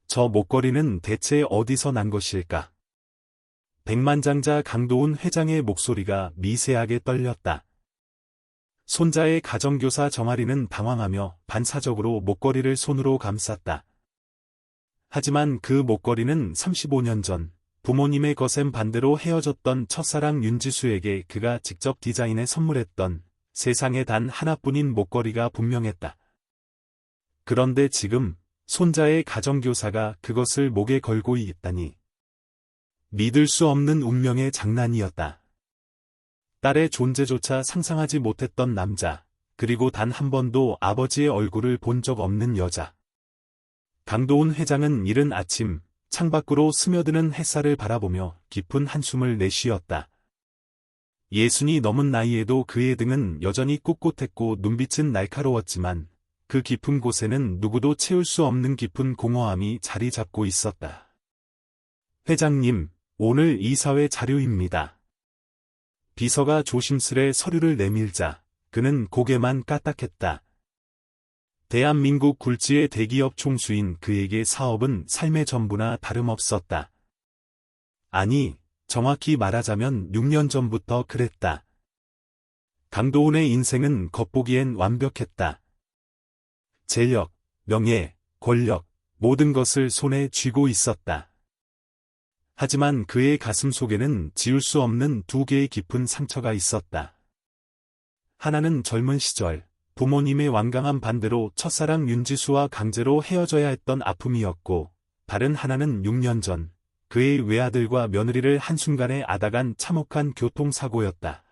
저 목걸이는 대체 어디서 난 것일까? 백만장자 강도훈 회장의 목소리가 미세하게 떨렸다. 손자의 가정교사 정아리는 당황하며 반사적으로 목걸이를 손으로 감쌌다. 하지만 그 목걸이는 35년 전 부모님의 거셈 반대로 헤어졌던 첫사랑 윤지수에게 그가 직접 디자인해 선물했던 세상에 단 하나뿐인 목걸이가 분명했다. 그런데 지금 손자의 가정교사가 그것을 목에 걸고 있다니. 믿을 수 없는 운명의 장난이었다. 딸의 존재조차 상상하지 못했던 남자, 그리고 단 한 번도 아버지의 얼굴을 본 적 없는 여자. 강도훈 회장은 이른 아침 창밖으로 스며드는 햇살을 바라보며 깊은 한숨을 내쉬었다. 60이 넘은 나이에도 그의 등은 여전히 꿋꿋했고 눈빛은 날카로웠지만 그 깊은 곳에는 누구도 채울 수 없는 깊은 공허함이 자리 잡고 있었다. 회장님, 오늘 이사회 자료입니다. 비서가 조심스레 서류를 내밀자 그는 고개만 까딱했다. 대한민국 굴지의 대기업 총수인 그에게 사업은 삶의 전부나 다름없었다. 아니, 정확히 말하자면 6년 전부터 그랬다. 강도훈의 인생은 겉보기엔 완벽했다. 재력, 명예, 권력, 모든 것을 손에 쥐고 있었다. 하지만 그의 가슴 속에는 지울 수 없는 두 개의 깊은 상처가 있었다. 하나는 젊은 시절, 부모님의 완강한 반대로 첫사랑 윤지수와 강제로 헤어져야 했던 아픔이었고, 다른 하나는 6년 전, 그의 외아들과 며느리를 한순간에 앗아간 참혹한 교통사고였다.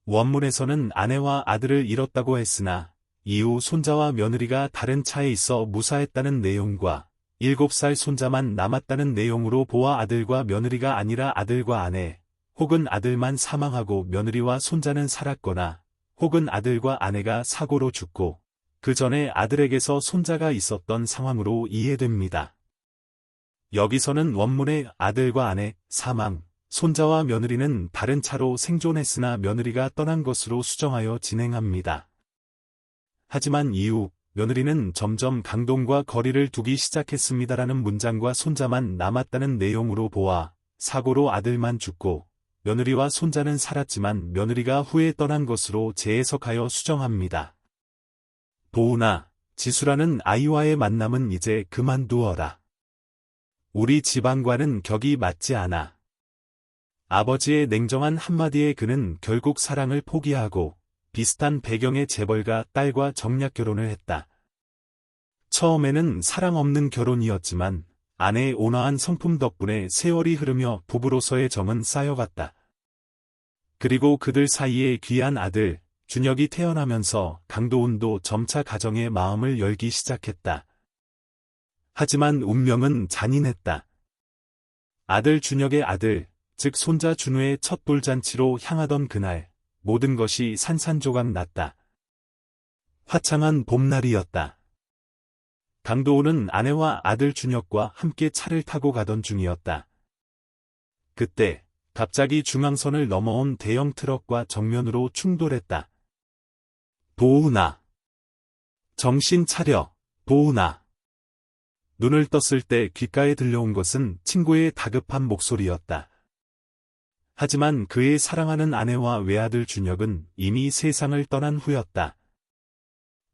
원문에서는 아내와 아들을 잃었다고 했으나, 이후 손자와 며느리가 다른 차에 있어 무사했다는 내용과 7살 손자만 남았다는 내용으로 보아 아들과 며느리가 아니라 아들과 아내, 혹은 아들만 사망하고 며느리와 손자는 살았거나, 혹은 아들과 아내가 사고로 죽고, 그 전에 아들에게서 손자가 있었던 상황으로 이해됩니다. 여기서는 원문의 아들과 아내, 사망, 손자와 며느리는 다른 차로 생존했으나 며느리가 떠난 것으로 수정하여 진행합니다. 하지만 이후, 며느리는 점점 강동과 거리를 두기 시작했습니다라는 문장과 손자만 남았다는 내용으로 보아 사고로 아들만 죽고 며느리와 손자는 살았지만 며느리가 후에 떠난 것으로 재해석하여 수정합니다. 도훈아, 지수라는 아이와의 만남은 이제 그만두어라. 우리 집안과는 격이 맞지 않아. 아버지의 냉정한 한마디에 그는 결국 사랑을 포기하고 비슷한 배경의 재벌가 딸과 정략 결혼을 했다. 처음에는 사랑 없는 결혼이었지만 아내의 온화한 성품 덕분에 세월이 흐르며 부부로서의 정은 쌓여갔다. 그리고 그들 사이에 귀한 아들, 준혁이 태어나면서 강도훈도 점차 가정의 마음을 열기 시작했다. 하지만 운명은 잔인했다. 아들 준혁의 아들, 즉 손자 준우의 첫 돌잔치로 향하던 그날, 모든 것이 산산조각 났다. 화창한 봄날이었다. 강도훈은 아내와 아들 준혁과 함께 차를 타고 가던 중이었다. 그때 갑자기 중앙선을 넘어온 대형 트럭과 정면으로 충돌했다. 도훈아. 정신 차려, 도훈아. 눈을 떴을 때 귓가에 들려온 것은 친구의 다급한 목소리였다. 하지만 그의 사랑하는 아내와 외아들 준혁은 이미 세상을 떠난 후였다.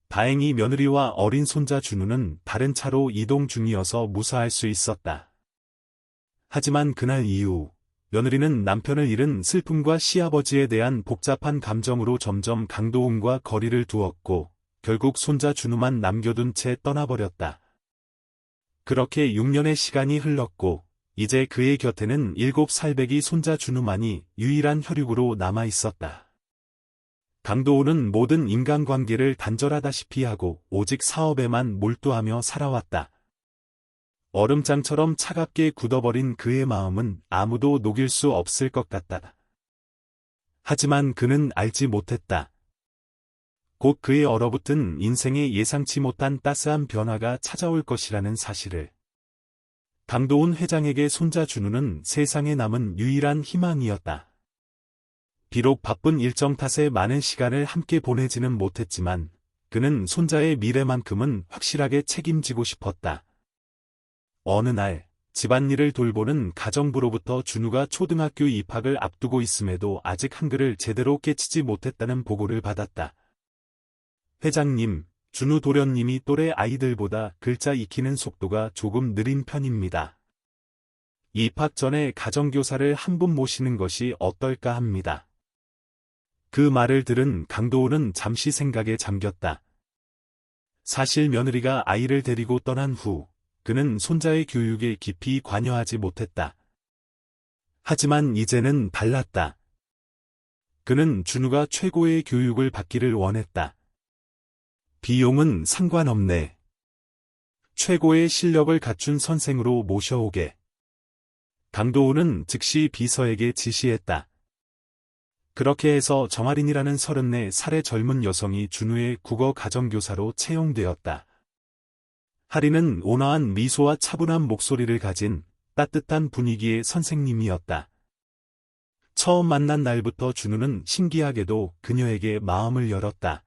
다행히 며느리와 어린 손자 준우는 다른 차로 이동 중이어서 무사할 수 있었다. 하지만 그날 이후 며느리는 남편을 잃은 슬픔과 시아버지에 대한 복잡한 감정으로 점점 강도훈과 거리를 두었고 결국 손자 준우만 남겨둔 채 떠나버렸다. 그렇게 6년의 시간이 흘렀고 이제 그의 곁에는 7살배기 손자 준우만이 유일한 혈육으로 남아있었다. 강도훈은 모든 인간관계를 단절하다시피 하고 오직 사업에만 몰두하며 살아왔다. 얼음장처럼 차갑게 굳어버린 그의 마음은 아무도 녹일 수 없을 것 같다. 하지만 그는 알지 못했다. 곧 그의 얼어붙은 인생에 예상치 못한 따스한 변화가 찾아올 것이라는 사실을. 강도훈 회장에게 손자 준우는 세상에 남은 유일한 희망이었다. 비록 바쁜 일정 탓에 많은 시간을 함께 보내지는 못했지만 그는 손자의 미래만큼은 확실하게 책임지고 싶었다. 어느 날, 집안일을 돌보는 가정부로부터 준우가 초등학교 입학을 앞두고 있음에도 아직 한글을 제대로 깨치지 못했다는 보고를 받았다. 회장님, 준우 도련님이 또래 아이들보다 글자 익히는 속도가 조금 느린 편입니다. 입학 전에 가정교사를 한 분 모시는 것이 어떨까 합니다. 그 말을 들은 강도훈은 잠시 생각에 잠겼다. 사실 며느리가 아이를 데리고 떠난 후 그는 손자의 교육에 깊이 관여하지 못했다. 하지만 이제는 달랐다. 그는 준우가 최고의 교육을 받기를 원했다. 비용은 상관없네. 최고의 실력을 갖춘 선생으로 모셔오게. 강도훈은 즉시 비서에게 지시했다. 그렇게 해서 정아린이라는 34살의 젊은 여성이 준우의 국어 가정교사로 채용되었다. 하린은 온화한 미소와 차분한 목소리를 가진 따뜻한 분위기의 선생님이었다. 처음 만난 날부터 준우는 신기하게도 그녀에게 마음을 열었다.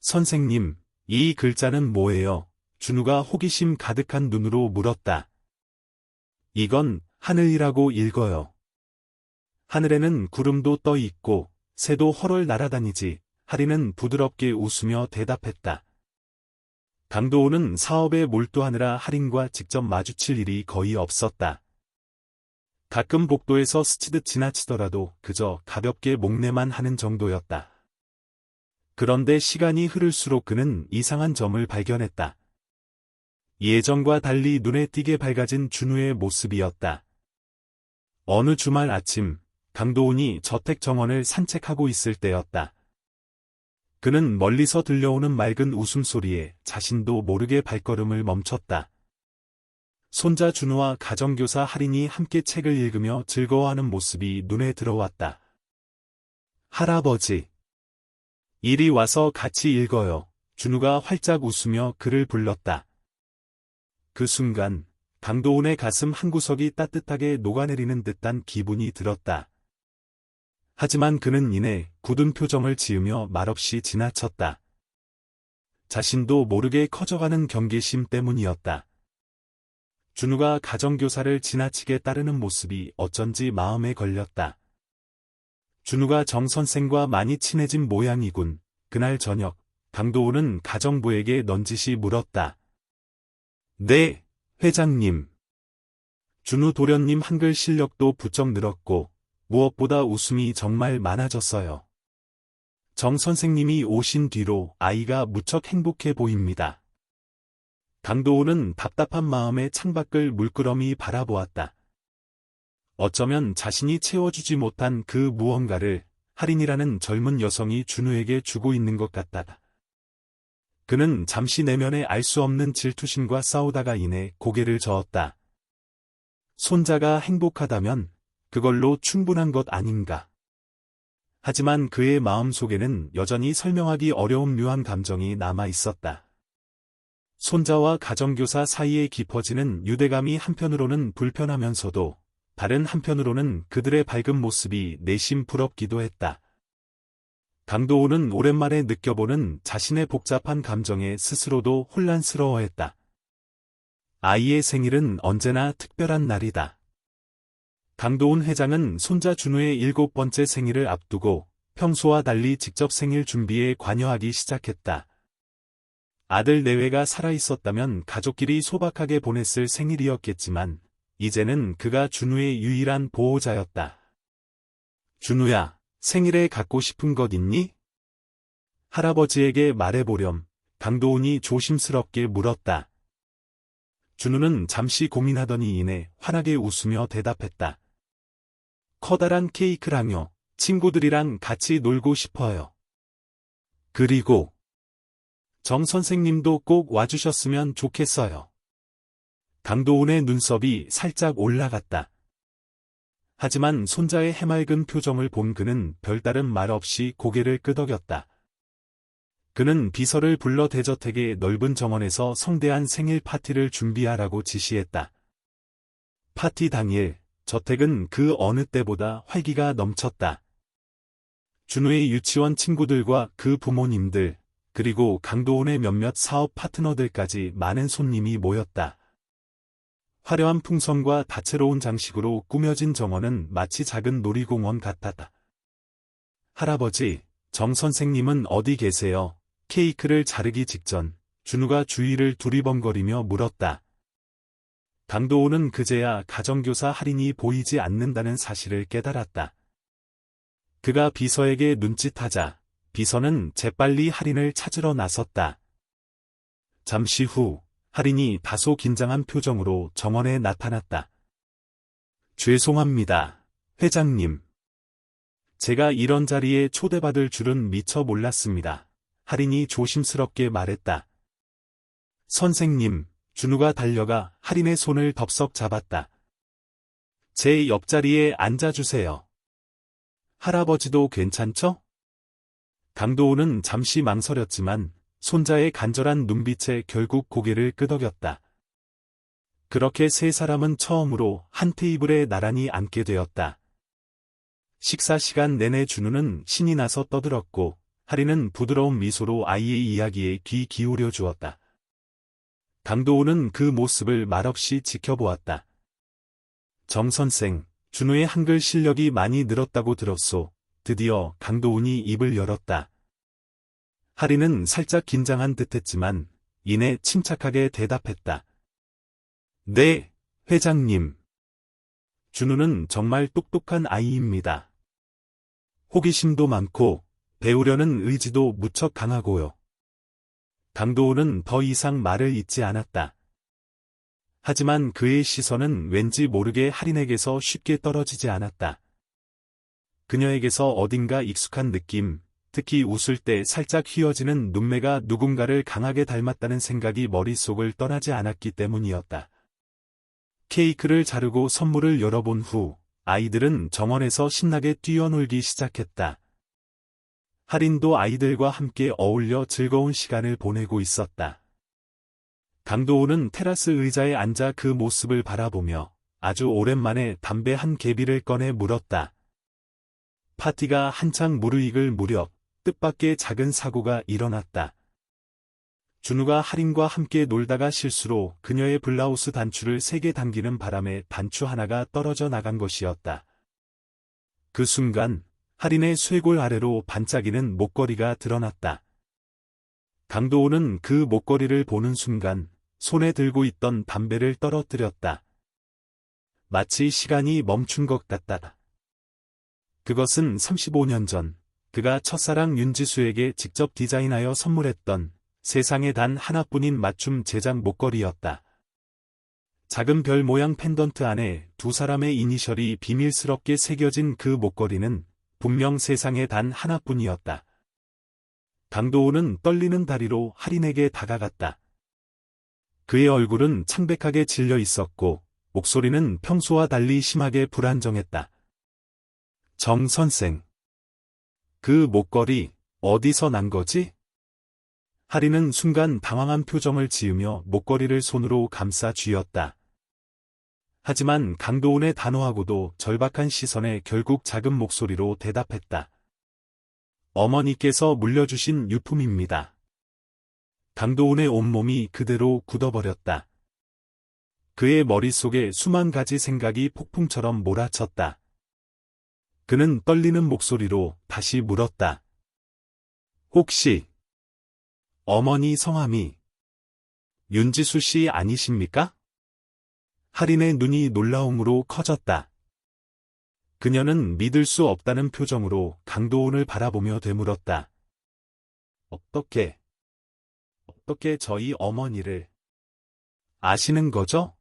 선생님, 이 글자는 뭐예요? 준우가 호기심 가득한 눈으로 물었다. 이건 하늘이라고 읽어요. 하늘에는 구름도 떠 있고 새도 헐헐 날아다니지. 하린은 부드럽게 웃으며 대답했다. 강도훈은 사업에 몰두하느라 하린과 직접 마주칠 일이 거의 없었다. 가끔 복도에서 스치듯 지나치더라도 그저 가볍게 목례만 하는 정도였다. 그런데 시간이 흐를수록 그는 이상한 점을 발견했다. 예전과 달리 눈에 띄게 밝아진 준우의 모습이었다. 어느 주말 아침, 강도훈이 저택 정원을 산책하고 있을 때였다. 그는 멀리서 들려오는 맑은 웃음소리에 자신도 모르게 발걸음을 멈췄다. 손자 준우와 가정교사 하린이 함께 책을 읽으며 즐거워하는 모습이 눈에 들어왔다. 할아버지, 이리 와서 같이 읽어요. 준우가 활짝 웃으며 그를 불렀다. 그 순간 강도훈의 가슴 한구석이 따뜻하게 녹아내리는 듯한 기분이 들었다. 하지만 그는 이내 굳은 표정을 지으며 말없이 지나쳤다. 자신도 모르게 커져가는 경계심 때문이었다. 준우가 가정교사를 지나치게 따르는 모습이 어쩐지 마음에 걸렸다. 준우가 정 선생과 많이 친해진 모양이군. 그날 저녁, 강도훈은 가정부에게 넌지시 물었다. 네, 회장님. 준우 도련님 한글 실력도 부쩍 늘었고 무엇보다 웃음이 정말 많아졌어요. 정 선생님이 오신 뒤로 아이가 무척 행복해 보입니다. 강도훈은 답답한 마음에 창밖을 물끄러미 바라보았다. 어쩌면 자신이 채워주지 못한 그 무언가를 하린이라는 젊은 여성이 준우에게 주고 있는 것 같다. 그는 잠시 내면에 알 수 없는 질투심과 싸우다가 이내 고개를 저었다. 손자가 행복하다면 그걸로 충분한 것 아닌가. 하지만 그의 마음속에는 여전히 설명하기 어려운 묘한 감정이 남아 있었다. 손자와 가정교사 사이에 깊어지는 유대감이 한편으로는 불편하면서도 다른 한편으로는 그들의 밝은 모습이 내심 부럽기도 했다. 강도훈은 오랜만에 느껴보는 자신의 복잡한 감정에 스스로도 혼란스러워했다. 아이의 생일은 언제나 특별한 날이다. 강도훈 회장은 손자 준우의 7번째 생일을 앞두고 평소와 달리 직접 생일 준비에 관여하기 시작했다. 아들 내외가 살아있었다면 가족끼리 소박하게 보냈을 생일이었겠지만 이제는 그가 준우의 유일한 보호자였다. 준우야, 생일에 갖고 싶은 것 있니? 할아버지에게 말해보렴. 강도훈이 조심스럽게 물었다. 준우는 잠시 고민하더니 이내 환하게 웃으며 대답했다. 커다란 케이크랑요. 친구들이랑 같이 놀고 싶어요. 그리고 정 선생님도 꼭 와주셨으면 좋겠어요. 강도훈의 눈썹이 살짝 올라갔다. 하지만 손자의 해맑은 표정을 본 그는 별다른 말 없이 고개를 끄덕였다. 그는 비서를 불러 대저택의 넓은 정원에서 성대한 생일 파티를 준비하라고 지시했다. 파티 당일, 저택은 그 어느 때보다 활기가 넘쳤다. 준우의 유치원 친구들과 그 부모님들, 그리고 강도훈의 몇몇 사업 파트너들까지 많은 손님이 모였다. 화려한 풍선과 다채로운 장식으로 꾸며진 정원은 마치 작은 놀이공원 같았다. 할아버지, 정 선생님은 어디 계세요? 케이크를 자르기 직전 준우가 주위를 두리번거리며 물었다. 강도훈은 그제야 가정교사 할인이 보이지 않는다는 사실을 깨달았다. 그가 비서에게 눈짓하자 비서는 재빨리 할인을 찾으러 나섰다. 잠시 후 할인이 다소 긴장한 표정으로 정원에 나타났다. 죄송합니다, 회장님. 제가 이런 자리에 초대받을 줄은 미처 몰랐습니다. 할인이 조심스럽게 말했다. 선생님, 준우가 달려가 할인의 손을 덥석 잡았다. 제 옆자리에 앉아주세요. 할아버지도 괜찮죠? 강도훈은 잠시 망설였지만 손자의 간절한 눈빛에 결국 고개를 끄덕였다. 그렇게 세 사람은 처음으로 한 테이블에 나란히 앉게 되었다. 식사 시간 내내 준우는 신이 나서 떠들었고 할인은 부드러운 미소로 아이의 이야기에 귀 기울여 주었다. 강도훈은 그 모습을 말없이 지켜보았다. 정 선생, 준우의 한글 실력이 많이 늘었다고 들었소. 드디어 강도훈이 입을 열었다. 할인은 살짝 긴장한 듯했지만 이내 침착하게 대답했다. 네, 회장님. 준우는 정말 똑똑한 아이입니다. 호기심도 많고 배우려는 의지도 무척 강하고요. 강도훈은 더 이상 말을 잇지 않았다. 하지만 그의 시선은 왠지 모르게 할인에게서 쉽게 떨어지지 않았다. 그녀에게서 어딘가 익숙한 느낌, 특히 웃을 때 살짝 휘어지는 눈매가 누군가를 강하게 닮았다는 생각이 머릿속을 떠나지 않았기 때문이었다. 케이크를 자르고 선물을 열어본 후 아이들은 정원에서 신나게 뛰어놀기 시작했다. 할인도 아이들과 함께 어울려 즐거운 시간을 보내고 있었다. 강도훈은 테라스 의자에 앉아 그 모습을 바라보며 아주 오랜만에 담배 한 개비를 꺼내 물었다. 파티가 한창 무르익을 무렵 뜻밖의 작은 사고가 일어났다. 준우가 할인과 함께 놀다가 실수로 그녀의 블라우스 단추를 세게 당기는 바람에 단추 하나가 떨어져 나간 것이었다. 그 순간 할인의 쇄골 아래로 반짝이는 목걸이가 드러났다. 강도훈은 그 목걸이를 보는 순간 손에 들고 있던 담배를 떨어뜨렸다. 마치 시간이 멈춘 것 같다. 그것은 35년 전 그가 첫사랑 윤지수에게 직접 디자인하여 선물했던 세상에 단 하나뿐인 맞춤 제작 목걸이였다. 작은 별 모양 펜던트 안에 두 사람의 이니셜이 비밀스럽게 새겨진 그 목걸이는 분명 세상에 단 하나뿐이었다. 강도훈은 떨리는 다리로 할인에게 다가갔다. 그의 얼굴은 창백하게 질려 있었고 목소리는 평소와 달리 심하게 불안정했다. 정 선생. 그 목걸이 어디서 난 거지? 할인은 순간 당황한 표정을 지으며 목걸이를 손으로 감싸 쥐었다. 하지만 강도훈의 단호하고도 절박한 시선에 결국 작은 목소리로 대답했다. 어머니께서 물려주신 유품입니다. 강도훈의 온몸이 그대로 굳어버렸다. 그의 머릿속에 수만 가지 생각이 폭풍처럼 몰아쳤다. 그는 떨리는 목소리로 다시 물었다. 혹시 어머니 성함이 윤지수 씨 아니십니까? 할인의 눈이 놀라움으로 커졌다. 그녀는 믿을 수 없다는 표정으로 강도훈을 바라보며 되물었다. 어떻게 저희 어머니를 아시는 거죠?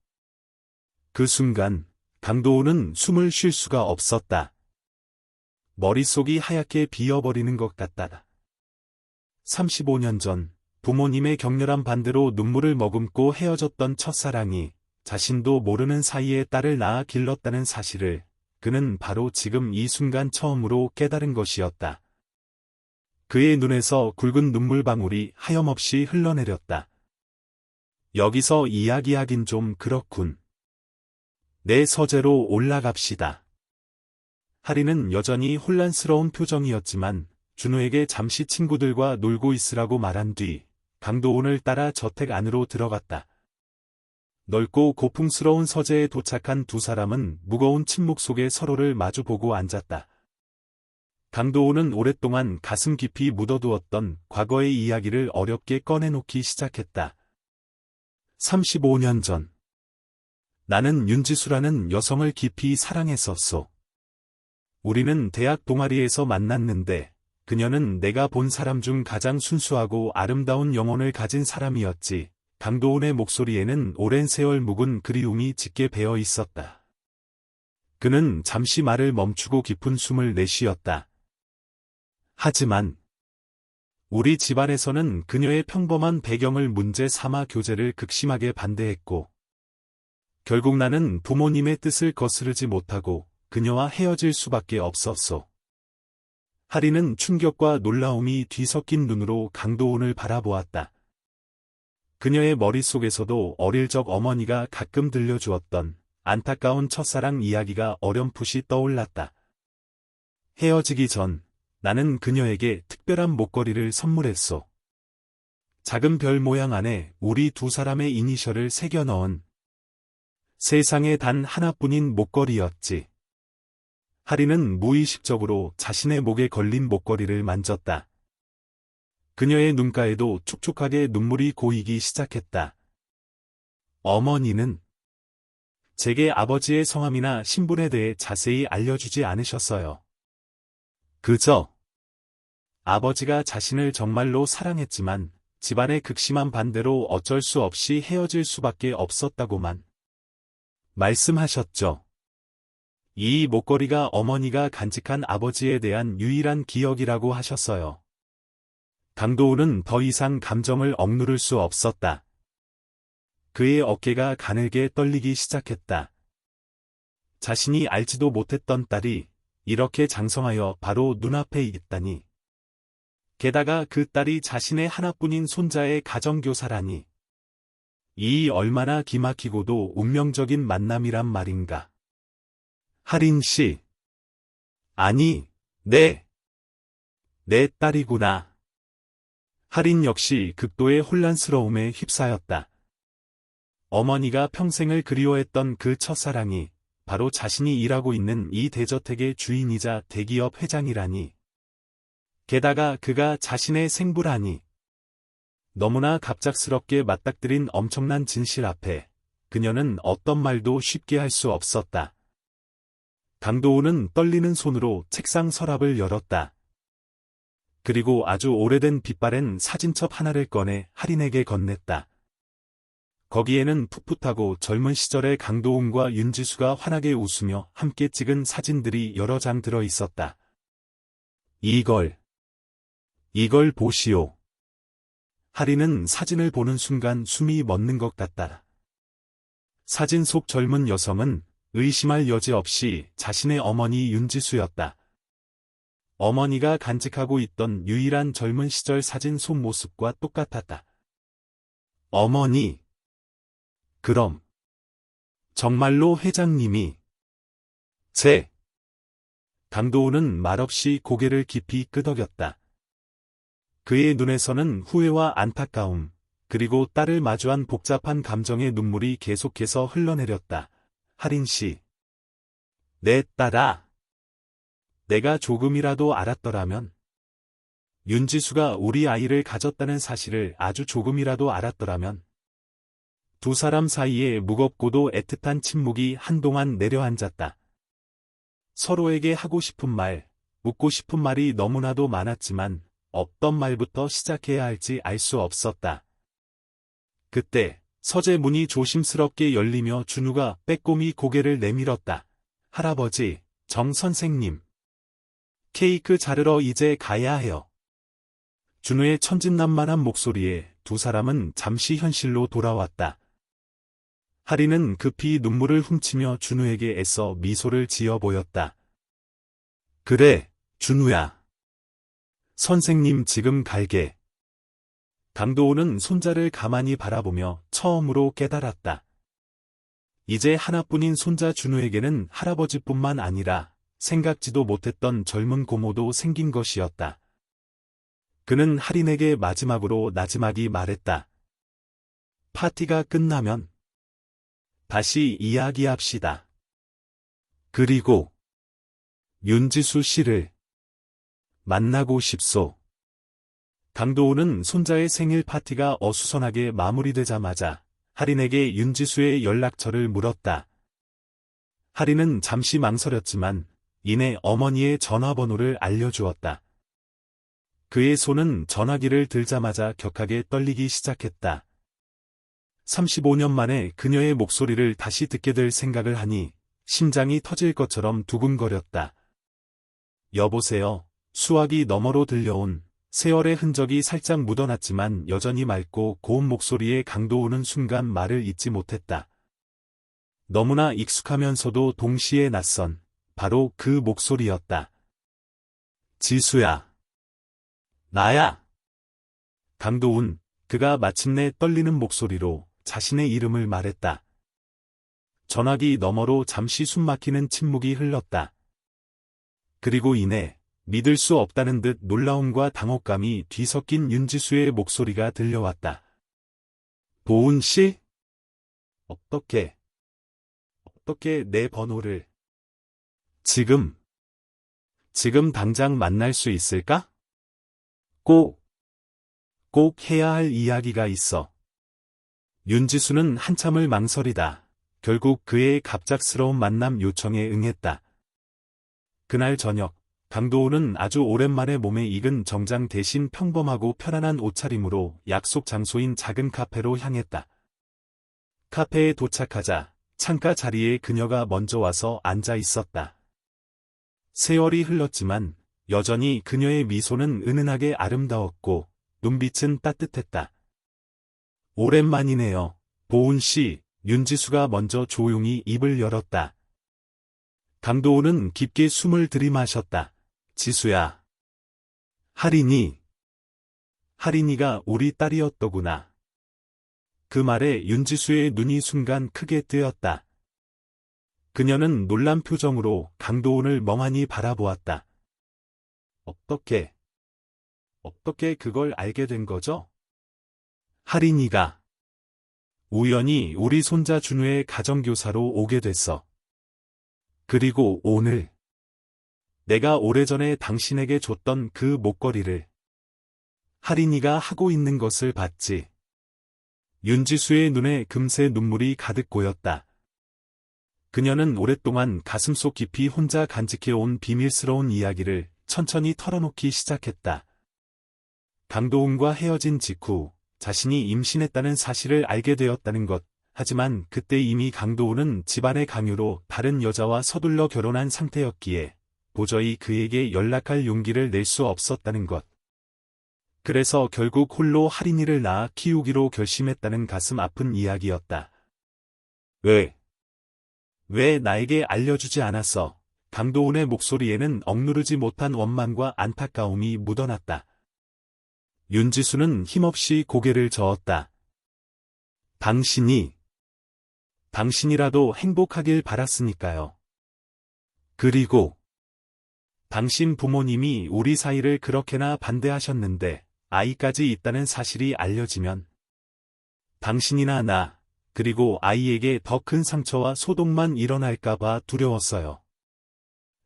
그 순간 강도훈은 숨을 쉴 수가 없었다. 머릿속이 하얗게 비어버리는 것 같다. 35년 전 부모님의 격렬한 반대로 눈물을 머금고 헤어졌던 첫사랑이 자신도 모르는 사이에 딸을 낳아 길렀다는 사실을 그는 바로 지금 이 순간 처음으로 깨달은 것이었다. 그의 눈에서 굵은 눈물방울이 하염없이 흘러내렸다. 여기서 이야기하긴 좀 그렇군. 내 서재로 올라갑시다. 할인은 여전히 혼란스러운 표정이었지만 준우에게 잠시 친구들과 놀고 있으라고 말한 뒤 강도훈을 따라 저택 안으로 들어갔다. 넓고 고풍스러운 서재에 도착한 두 사람은 무거운 침묵 속에 서로를 마주보고 앉았다. 강도훈은 오랫동안 가슴 깊이 묻어두었던 과거의 이야기를 어렵게 꺼내놓기 시작했다. 35년 전. 나는 윤지수라는 여성을 깊이 사랑했었소. 우리는 대학 동아리에서 만났는데 그녀는 내가 본 사람 중 가장 순수하고 아름다운 영혼을 가진 사람이었지. 강도훈의 목소리에는 오랜 세월 묵은 그리움이 짙게 배어 있었다. 그는 잠시 말을 멈추고 깊은 숨을 내쉬었다. 하지만 우리 집안에서는 그녀의 평범한 배경을 문제 삼아 교제를 극심하게 반대했고 결국 나는 부모님의 뜻을 거스르지 못하고 그녀와 헤어질 수밖에 없었소. 하리는 충격과 놀라움이 뒤섞인 눈으로 강도훈을 바라보았다. 그녀의 머릿속에서도 어릴 적 어머니가 가끔 들려주었던 안타까운 첫사랑 이야기가 어렴풋이 떠올랐다. 헤어지기 전 나는 그녀에게 특별한 목걸이를 선물했소. 작은 별 모양 안에 우리 두 사람의 이니셜을 새겨 넣은 세상에 단 하나뿐인 목걸이였지. 하리는 무의식적으로 자신의 목에 걸린 목걸이를 만졌다. 그녀의 눈가에도 촉촉하게 눈물이 고이기 시작했다. 어머니는 제게 아버지의 성함이나 신분에 대해 자세히 알려주지 않으셨어요. 그저 아버지가 자신을 정말로 사랑했지만 집안의 극심한 반대로 어쩔 수 없이 헤어질 수밖에 없었다고만 말씀하셨죠. 이 목걸이가 어머니가 간직한 아버지에 대한 유일한 기억이라고 하셨어요. 강도훈은 더 이상 감정을 억누를 수 없었다. 그의 어깨가 가늘게 떨리기 시작했다. 자신이 알지도 못했던 딸이 이렇게 장성하여 바로 눈앞에 있다니. 게다가 그 딸이 자신의 하나뿐인 손자의 가정교사라니. 이 얼마나 기막히고도 운명적인 만남이란 말인가. 하린 씨. 아니, 내 딸이구나. 하린 역시 극도의 혼란스러움에 휩싸였다. 어머니가 평생을 그리워했던 그 첫사랑이 바로 자신이 일하고 있는 이 대저택의 주인이자 대기업 회장이라니. 게다가 그가 자신의 생부라니. 너무나 갑작스럽게 맞닥뜨린 엄청난 진실 앞에 그녀는 어떤 말도 쉽게 할 수 없었다. 강도훈은 떨리는 손으로 책상 서랍을 열었다. 그리고 아주 오래된 빛바랜 사진첩 하나를 꺼내 하린에게 건넸다. 거기에는 풋풋하고 젊은 시절의 강도훈과 윤지수가 환하게 웃으며 함께 찍은 사진들이 여러 장 들어 있었다. 이걸 보시오. 하린은 사진을 보는 순간 숨이 멎는 것 같다. 사진 속 젊은 여성은 의심할 여지 없이 자신의 어머니 윤지수였다. 어머니가 간직하고 있던 유일한 젊은 시절 사진 속모습과 똑같았다. 어머니. 그럼 정말로 회장님이 강도훈은 말없이 고개를 깊이 끄덕였다. 그의 눈에서는 후회와 안타까움, 그리고 딸을 마주한 복잡한 감정의 눈물이 계속해서 흘러내렸다. 하린 씨. 내 딸아. 내가 조금이라도 알았더라면, 윤지수가 우리 아이를 가졌다는 사실을 아주 조금이라도 알았더라면, 두 사람 사이에 무겁고도 애틋한 침묵이 한동안 내려앉았다. 서로에게 하고 싶은 말, 묻고 싶은 말이 너무나도 많았지만, 어떤 말부터 시작해야 할지 알 수 없었다. 그때, 서재 문이 조심스럽게 열리며 준우가 빼꼼히 고개를 내밀었다. 할아버지, 정 선생님. 케이크 자르러 이제 가야 해요. 준우의 천진난만한 목소리에 두 사람은 잠시 현실로 돌아왔다. 하리는 급히 눈물을 훔치며 준우에게 애써 미소를 지어 보였다. 그래, 준우야. 선생님 지금 갈게. 강도훈은 손자를 가만히 바라보며 처음으로 깨달았다. 이제 하나뿐인 손자 준우에게는 할아버지뿐만 아니라 생각지도 못했던 젊은 고모도 생긴 것이었다. 그는 할인에게 마지막으로 나지막이 말했다. 파티가 끝나면 다시 이야기합시다. 그리고 윤지수 씨를 만나고 싶소. 강도훈은 손자의 생일 파티가 어수선하게 마무리되자마자 할인에게 윤지수의 연락처를 물었다. 할인은 잠시 망설였지만 이내 어머니의 전화번호를 알려주었다. 그의 손은 전화기를 들자마자 격하게 떨리기 시작했다. 35년 만에 그녀의 목소리를 다시 듣게 될 생각을 하니 심장이 터질 것처럼 두근거렸다. 여보세요. 수화기 너머로 들려온 세월의 흔적이 살짝 묻어났지만 여전히 맑고 고운 목소리에 강도훈은 순간 말을 잇지 못했다. 너무나 익숙하면서도 동시에 낯선 바로 그 목소리였다. 지수야. 나야. 강도훈, 그가 마침내 떨리는 목소리로 자신의 이름을 말했다. 전화기 너머로 잠시 숨막히는 침묵이 흘렀다. 그리고 이내 믿을 수 없다는 듯 놀라움과 당혹감이 뒤섞인 윤지수의 목소리가 들려왔다. 도훈 씨? 어떻게 내 번호를 지금 당장 만날 수 있을까? 꼭 해야 할 이야기가 있어. 윤지수는 한참을 망설이다 결국 그의 갑작스러운 만남 요청에 응했다. 그날 저녁, 강도훈은 아주 오랜만에 몸에 익은 정장 대신 평범하고 편안한 옷차림으로 약속 장소인 작은 카페로 향했다. 카페에 도착하자 창가 자리에 그녀가 먼저 와서 앉아 있었다. 세월이 흘렀지만 여전히 그녀의 미소는 은은하게 아름다웠고 눈빛은 따뜻했다. 오랜만이네요. 도훈 씨, 윤지수가 먼저 조용히 입을 열었다. 강도훈은 깊게 숨을 들이마셨다. 지수야. 할인이가 우리 딸이었더구나. 그 말에 윤지수의 눈이 순간 크게 뜨였다. 그녀는 놀란 표정으로 강도훈을 멍하니 바라보았다. 어떻게 그걸 알게 된 거죠? 할인이가 우연히 우리 손자 준우의 가정교사로 오게 됐어. 그리고 오늘 내가 오래전에 당신에게 줬던 그 목걸이를 할인이가 하고 있는 것을 봤지. 윤지수의 눈에 금세 눈물이 가득 고였다. 그녀는 오랫동안 가슴속 깊이 혼자 간직해온 비밀스러운 이야기를 천천히 털어놓기 시작했다. 강도훈과 헤어진 직후 자신이 임신했다는 사실을 알게 되었다는 것. 하지만 그때 이미 강도훈은 집안의 강요로 다른 여자와 서둘러 결혼한 상태였기에 도저히 그에게 연락할 용기를 낼 수 없었다는 것. 그래서 결국 홀로 할인이를 낳아 키우기로 결심했다는 가슴 아픈 이야기였다. 왜 나에게 알려주지 않았어? 강도훈의 목소리에는 억누르지 못한 원망과 안타까움이 묻어났다. 윤지수는 힘없이 고개를 저었다. 당신이라도 행복하길 바랐으니까요. 그리고 당신 부모님이 우리 사이를 그렇게나 반대하셨는데 아이까지 있다는 사실이 알려지면 당신이나 나, 그리고 아이에게 더 큰 상처와 소동만 일어날까봐 두려웠어요.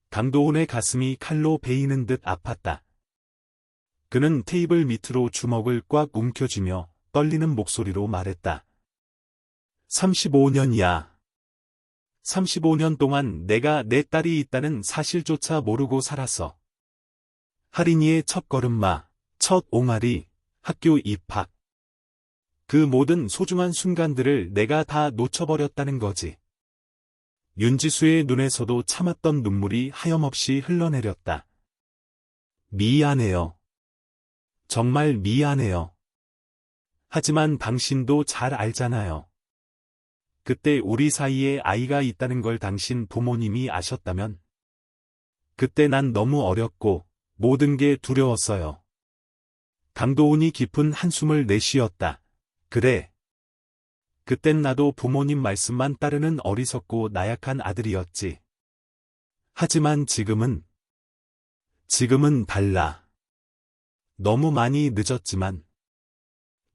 강도훈의 가슴이 칼로 베이는 듯 아팠다. 그는 테이블 밑으로 주먹을 꽉 움켜쥐며 떨리는 목소리로 말했다. 35년이야. 35년 동안 내가 내 딸이 있다는 사실조차 모르고 살았어. 할인이의 첫 걸음마, 첫 옹알이, 학교 입학. 그 모든 소중한 순간들을 내가 다 놓쳐버렸다는 거지. 윤지수의 눈에서도 참았던 눈물이 하염없이 흘러내렸다. 미안해요. 정말 미안해요. 하지만 당신도 잘 알잖아요. 그때 우리 사이에 아이가 있다는 걸 당신 부모님이 아셨다면 그때 난 너무 어렸고 모든 게 두려웠어요. 강도훈이 깊은 한숨을 내쉬었다. 그래. 그땐 나도 부모님 말씀만 따르는 어리석고 나약한 아들이었지. 하지만 지금은 달라. 너무 많이 늦었지만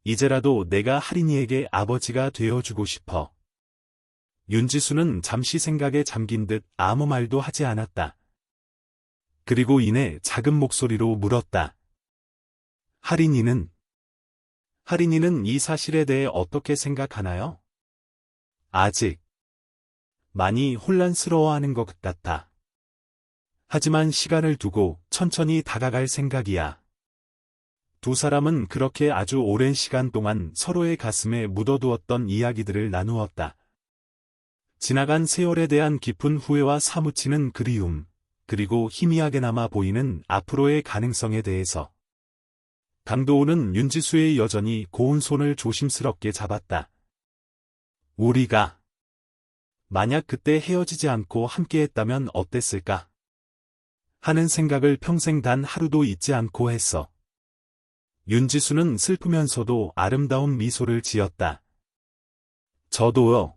이제라도 내가 할인이에게 아버지가 되어주고 싶어. 윤지수는 잠시 생각에 잠긴 듯 아무 말도 하지 않았다. 그리고 이내 작은 목소리로 물었다. 할인이는 이 사실에 대해 어떻게 생각하나요? 아직 많이 혼란스러워하는 것 같아. 하지만 시간을 두고 천천히 다가갈 생각이야. 두 사람은 그렇게 아주 오랜 시간 동안 서로의 가슴에 묻어두었던 이야기들을 나누었다. 지나간 세월에 대한 깊은 후회와 사무치는 그리움, 그리고 희미하게나마 보이는 앞으로의 가능성에 대해서. 강도우는 윤지수의 여전히 고운 손을 조심스럽게 잡았다. 우리가 만약 그때 헤어지지 않고 함께했다면 어땠을까? 하는 생각을 평생 단 하루도 잊지 않고 했어. 윤지수는 슬프면서도 아름다운 미소를 지었다. 저도요.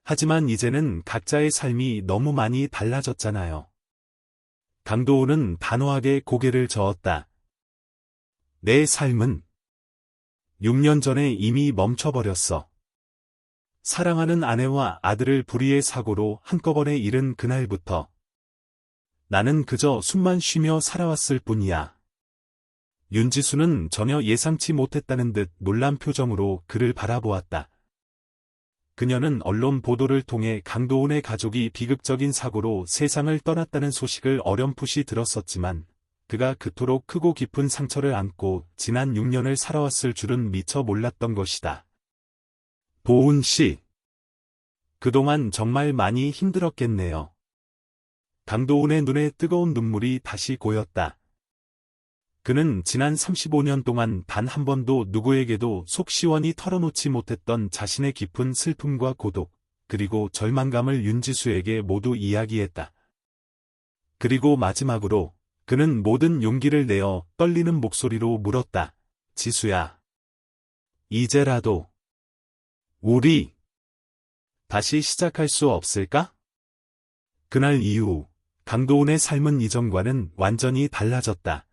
하지만 이제는 각자의 삶이 너무 많이 달라졌잖아요. 강도우는 단호하게 고개를 저었다. 내 삶은 6년 전에 이미 멈춰버렸어. 사랑하는 아내와 아들을 불의의 사고로 한꺼번에 잃은 그날부터 나는 그저 숨만 쉬며 살아왔을 뿐이야. 윤지수는 전혀 예상치 못했다는 듯 놀란 표정으로 그를 바라보았다. 그녀는 언론 보도를 통해 강도훈의 가족이 비극적인 사고로 세상을 떠났다는 소식을 어렴풋이 들었었지만 그가 그토록 크고 깊은 상처를 안고 지난 6년을 살아왔을 줄은 미처 몰랐던 것이다. 보은 씨, 그동안 정말 많이 힘들었겠네요. 강도훈의 눈에 뜨거운 눈물이 다시 고였다. 그는 지난 35년 동안 단 한 번도 누구에게도 속 시원히 털어놓지 못했던 자신의 깊은 슬픔과 고독, 그리고 절망감을 윤지수에게 모두 이야기했다. 그리고 마지막으로 그는 모든 용기를 내어 떨리는 목소리로 물었다. 지수야. 이제라도 우리 다시 시작할 수 없을까? 그날 이후 강도훈의 삶은 이전과는 완전히 달라졌다.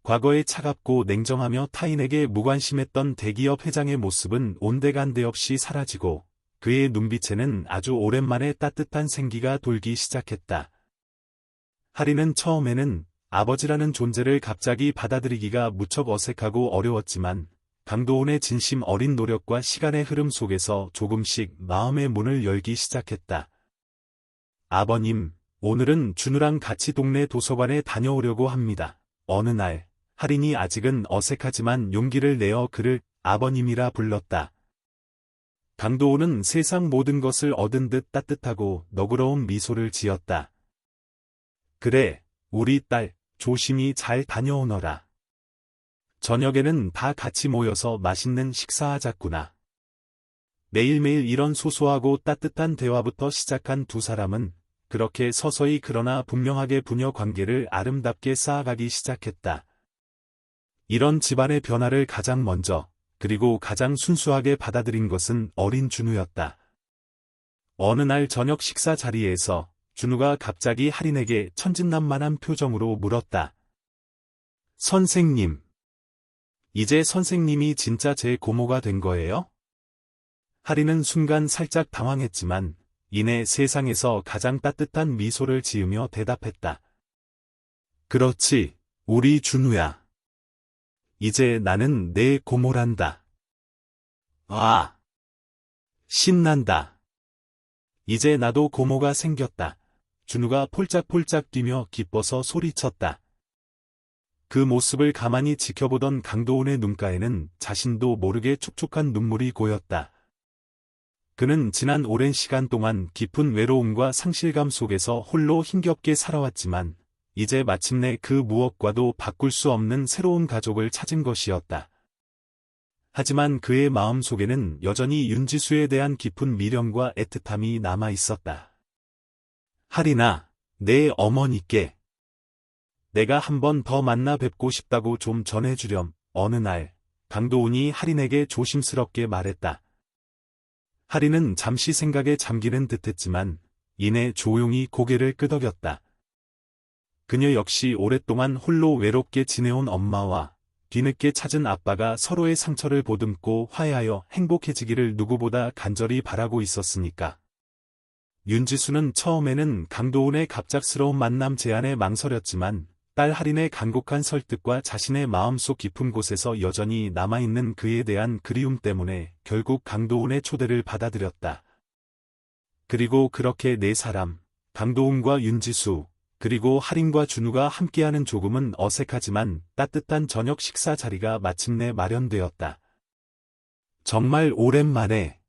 과거의 차갑고 냉정하며 타인에게 무관심했던 대기업 회장의 모습은 온데간데 없이 사라지고 그의 눈빛에는 아주 오랜만에 따뜻한 생기가 돌기 시작했다. 할인은 처음에는 아버지라는 존재를 갑자기 받아들이기가 무척 어색하고 어려웠지만 강도훈의 진심 어린 노력과 시간의 흐름 속에서 조금씩 마음의 문을 열기 시작했다. 아버님, 오늘은 준우랑 같이 동네 도서관에 다녀오려고 합니다. 어느 날 할인이 아직은 어색하지만 용기를 내어 그를 아버님이라 불렀다. 강도훈은 세상 모든 것을 얻은 듯 따뜻하고 너그러운 미소를 지었다. 그래, 우리 딸, 조심히 잘 다녀오너라. 저녁에는 다 같이 모여서 맛있는 식사하자꾸나. 매일매일 이런 소소하고 따뜻한 대화부터 시작한 두 사람은 그렇게 서서히 그러나 분명하게 부녀 관계를 아름답게 쌓아가기 시작했다. 이런 집안의 변화를 가장 먼저, 그리고 가장 순수하게 받아들인 것은 어린 준우였다. 어느 날 저녁 식사 자리에서 준우가 갑자기 할인에게 천진난만한 표정으로 물었다. 선생님, 이제 선생님이 진짜 제 고모가 된 거예요? 할인은 순간 살짝 당황했지만 이내 세상에서 가장 따뜻한 미소를 지으며 대답했다. 그렇지, 우리 준우야. 이제 나는 내 고모란다. 아! 신난다. 이제 나도 고모가 생겼다. 준우가 폴짝폴짝 뛰며 기뻐서 소리쳤다. 그 모습을 가만히 지켜보던 강도훈의 눈가에는 자신도 모르게 촉촉한 눈물이 고였다. 그는 지난 오랜 시간 동안 깊은 외로움과 상실감 속에서 홀로 힘겹게 살아왔지만 이제 마침내 그 무엇과도 바꿀 수 없는 새로운 가족을 찾은 것이었다. 하지만 그의 마음 속에는 여전히 윤지수에 대한 깊은 미련과 애틋함이 남아 있었다. 할인아, 내 어머니께 내가 한 번 더 만나 뵙고 싶다고 좀 전해주렴. 어느 날 강도훈이 할인에게 조심스럽게 말했다. 할인은 잠시 생각에 잠기는 듯했지만 이내 조용히 고개를 끄덕였다. 그녀 역시 오랫동안 홀로 외롭게 지내온 엄마와 뒤늦게 찾은 아빠가 서로의 상처를 보듬고 화해하여 행복해지기를 누구보다 간절히 바라고 있었으니까. 윤지수는 처음에는 강도훈의 갑작스러운 만남 제안에 망설였지만 딸 할인의 간곡한 설득과 자신의 마음속 깊은 곳에서 여전히 남아있는 그에 대한 그리움 때문에 결국 강도훈의 초대를 받아들였다. 그리고 그렇게 네 사람, 강도훈과 윤지수, 그리고 할인과 준우가 함께하는 조금은 어색하지만 따뜻한 저녁 식사 자리가 마침내 마련되었다. 정말 오랜만에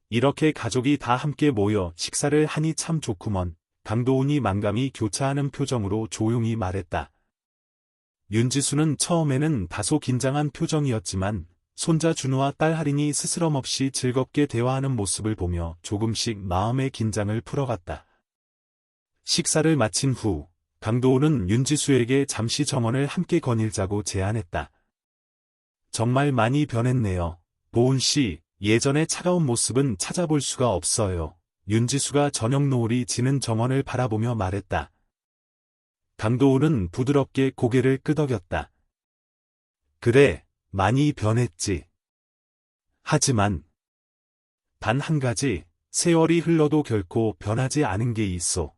이렇게 가족이 다 함께 모여 식사를 하니 참 좋구먼. 강도훈이 만감이 교차하는 표정으로 조용히 말했다. 윤지수는 처음에는 다소 긴장한 표정이었지만 손자 준우와 딸 할인이 스스럼 없이 즐겁게 대화하는 모습을 보며 조금씩 마음의 긴장을 풀어갔다. 식사를 마친 후 강도훈은 윤지수에게 잠시 정원을 함께 거닐자고 제안했다. 정말 많이 변했네요. 도훈 씨, 예전의 차가운 모습은 찾아볼 수가 없어요. 윤지수가 저녁 노을이 지는 정원을 바라보며 말했다. 강도훈은 부드럽게 고개를 끄덕였다. 그래, 많이 변했지. 하지만 단 한 가지, 세월이 흘러도 결코 변하지 않은 게 있어.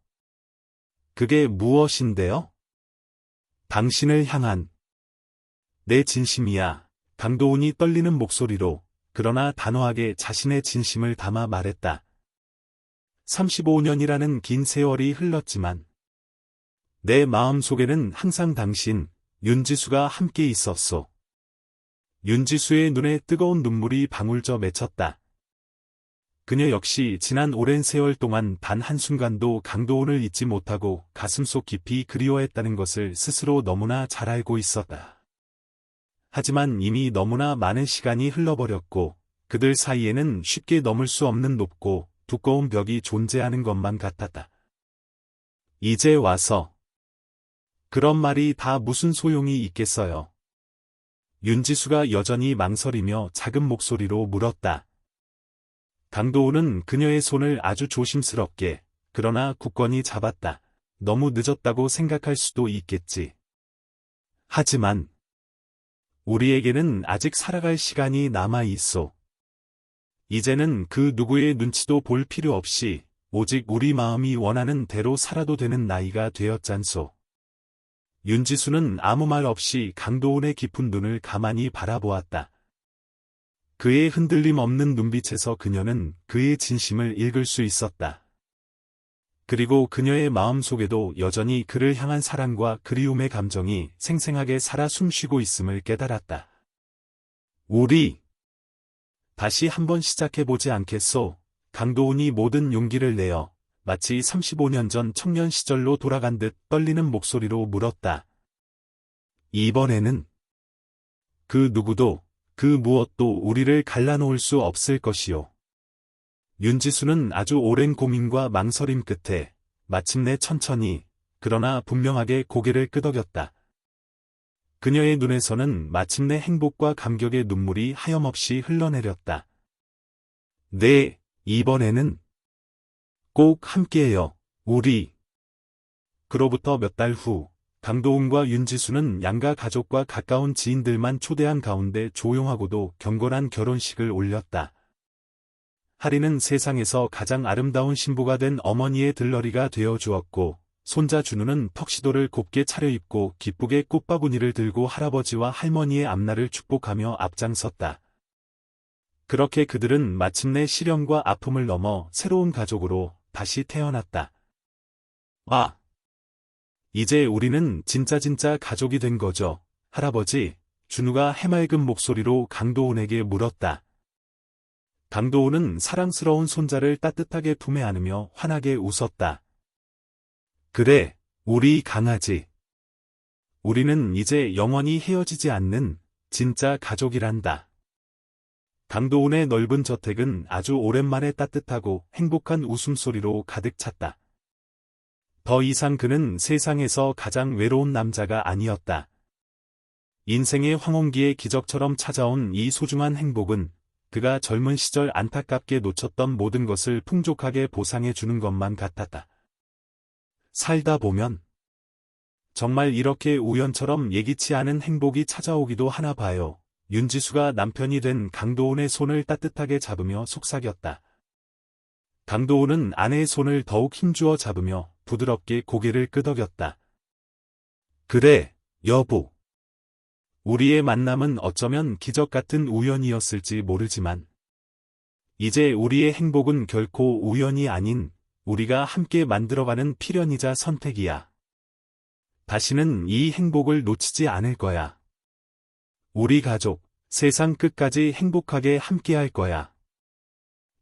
그게 무엇인데요? 당신을 향한 내 진심이야. 강도훈이 떨리는 목소리로 그러나 단호하게 자신의 진심을 담아 말했다. 35년이라는 긴 세월이 흘렀지만 내 마음속에는 항상 당신, 윤지수가 함께 있었소. 윤지수의 눈에 뜨거운 눈물이 방울져 맺혔다. 그녀 역시 지난 오랜 세월 동안 단 한순간도 강도훈을 잊지 못하고 가슴속 깊이 그리워했다는 것을 스스로 너무나 잘 알고 있었다. 하지만 이미 너무나 많은 시간이 흘러버렸고 그들 사이에는 쉽게 넘을 수 없는 높고 두꺼운 벽이 존재하는 것만 같았다. 이제 와서 그런 말이 다 무슨 소용이 있겠어요. 윤지수가 여전히 망설이며 작은 목소리로 물었다. 강도훈은 그녀의 손을 아주 조심스럽게 그러나 굳건히 잡았다. 너무 늦었다고 생각할 수도 있겠지. 하지만 우리에게는 아직 살아갈 시간이 남아 있어. 이제는 그 누구의 눈치도 볼 필요 없이 오직 우리 마음이 원하는 대로 살아도 되는 나이가 되었잖소. 윤지수는 아무 말 없이 강도훈의 깊은 눈을 가만히 바라보았다. 그의 흔들림 없는 눈빛에서 그녀는 그의 진심을 읽을 수 있었다. 그리고 그녀의 마음속에도 여전히 그를 향한 사랑과 그리움의 감정이 생생하게 살아 숨쉬고 있음을 깨달았다. 우리 다시 한번 시작해보지 않겠소? 강도훈이 모든 용기를 내어 마치 35년 전 청년 시절로 돌아간 듯 떨리는 목소리로 물었다. 이번에는 그 누구도 그 무엇도 우리를 갈라놓을 수 없을 것이요. 윤지수는 아주 오랜 고민과 망설임 끝에 마침내 천천히 그러나 분명하게 고개를 끄덕였다. 그녀의 눈에서는 마침내 행복과 감격의 눈물이 하염없이 흘러내렸다. 네, 이번에는 꼭 함께해요, 우리. 그로부터 몇 달 후, 강도훈과 윤지수는 양가 가족과 가까운 지인들만 초대한 가운데 조용하고도 경건한 결혼식을 올렸다. 할인은 세상에서 가장 아름다운 신부가 된 어머니의 들러리가 되어 주었고, 손자 준우는 턱시도를 곱게 차려입고 기쁘게 꽃바구니를 들고 할아버지와 할머니의 앞날을 축복하며 앞장섰다. 그렇게 그들은 마침내 시련과 아픔을 넘어 새로운 가족으로 다시 태어났다. 아! 이제 우리는 진짜 가족이 된 거죠, 할아버지. 준우가 해맑은 목소리로 강도훈에게 물었다. 강도훈은 사랑스러운 손자를 따뜻하게 품에 안으며 환하게 웃었다. 그래, 우리 강아지. 우리는 이제 영원히 헤어지지 않는 진짜 가족이란다. 강도훈의 넓은 저택은 아주 오랜만에 따뜻하고 행복한 웃음소리로 가득 찼다. 더 이상 그는 세상에서 가장 외로운 남자가 아니었다. 인생의 황혼기에 기적처럼 찾아온 이 소중한 행복은 그가 젊은 시절 안타깝게 놓쳤던 모든 것을 풍족하게 보상해 주는 것만 같았다. 살다 보면 정말 이렇게 우연처럼 예기치 않은 행복이 찾아오기도 하나 봐요. 윤지수가 남편이 된 강도훈의 손을 따뜻하게 잡으며 속삭였다. 강도훈은 아내의 손을 더욱 힘주어 잡으며 부드럽게 고개를 끄덕였다. 그래, 여보. 우리의 만남은 어쩌면 기적 같은 우연이었을지 모르지만, 이제 우리의 행복은 결코 우연이 아닌 우리가 함께 만들어가는 필연이자 선택이야. 다시는 이 행복을 놓치지 않을 거야. 우리 가족, 세상 끝까지 행복하게 함께할 거야.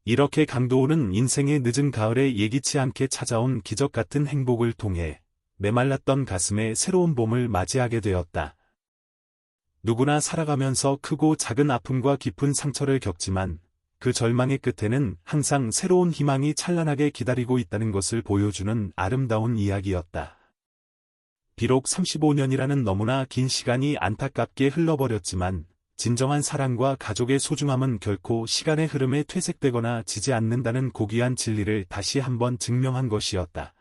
이렇게 강도훈은 인생의 늦은 가을에 예기치 않게 찾아온 기적 같은 행복을 통해 메말랐던 가슴에 새로운 봄을 맞이하게 되었다. 누구나 살아가면서 크고 작은 아픔과 깊은 상처를 겪지만 그 절망의 끝에는 항상 새로운 희망이 찬란하게 기다리고 있다는 것을 보여주는 아름다운 이야기였다. 비록 35년이라는 너무나 긴 시간이 안타깝게 흘러버렸지만 진정한 사랑과 가족의 소중함은 결코 시간의 흐름에 퇴색되거나 지지 않는다는 고귀한 진리를 다시 한번 증명한 것이었다.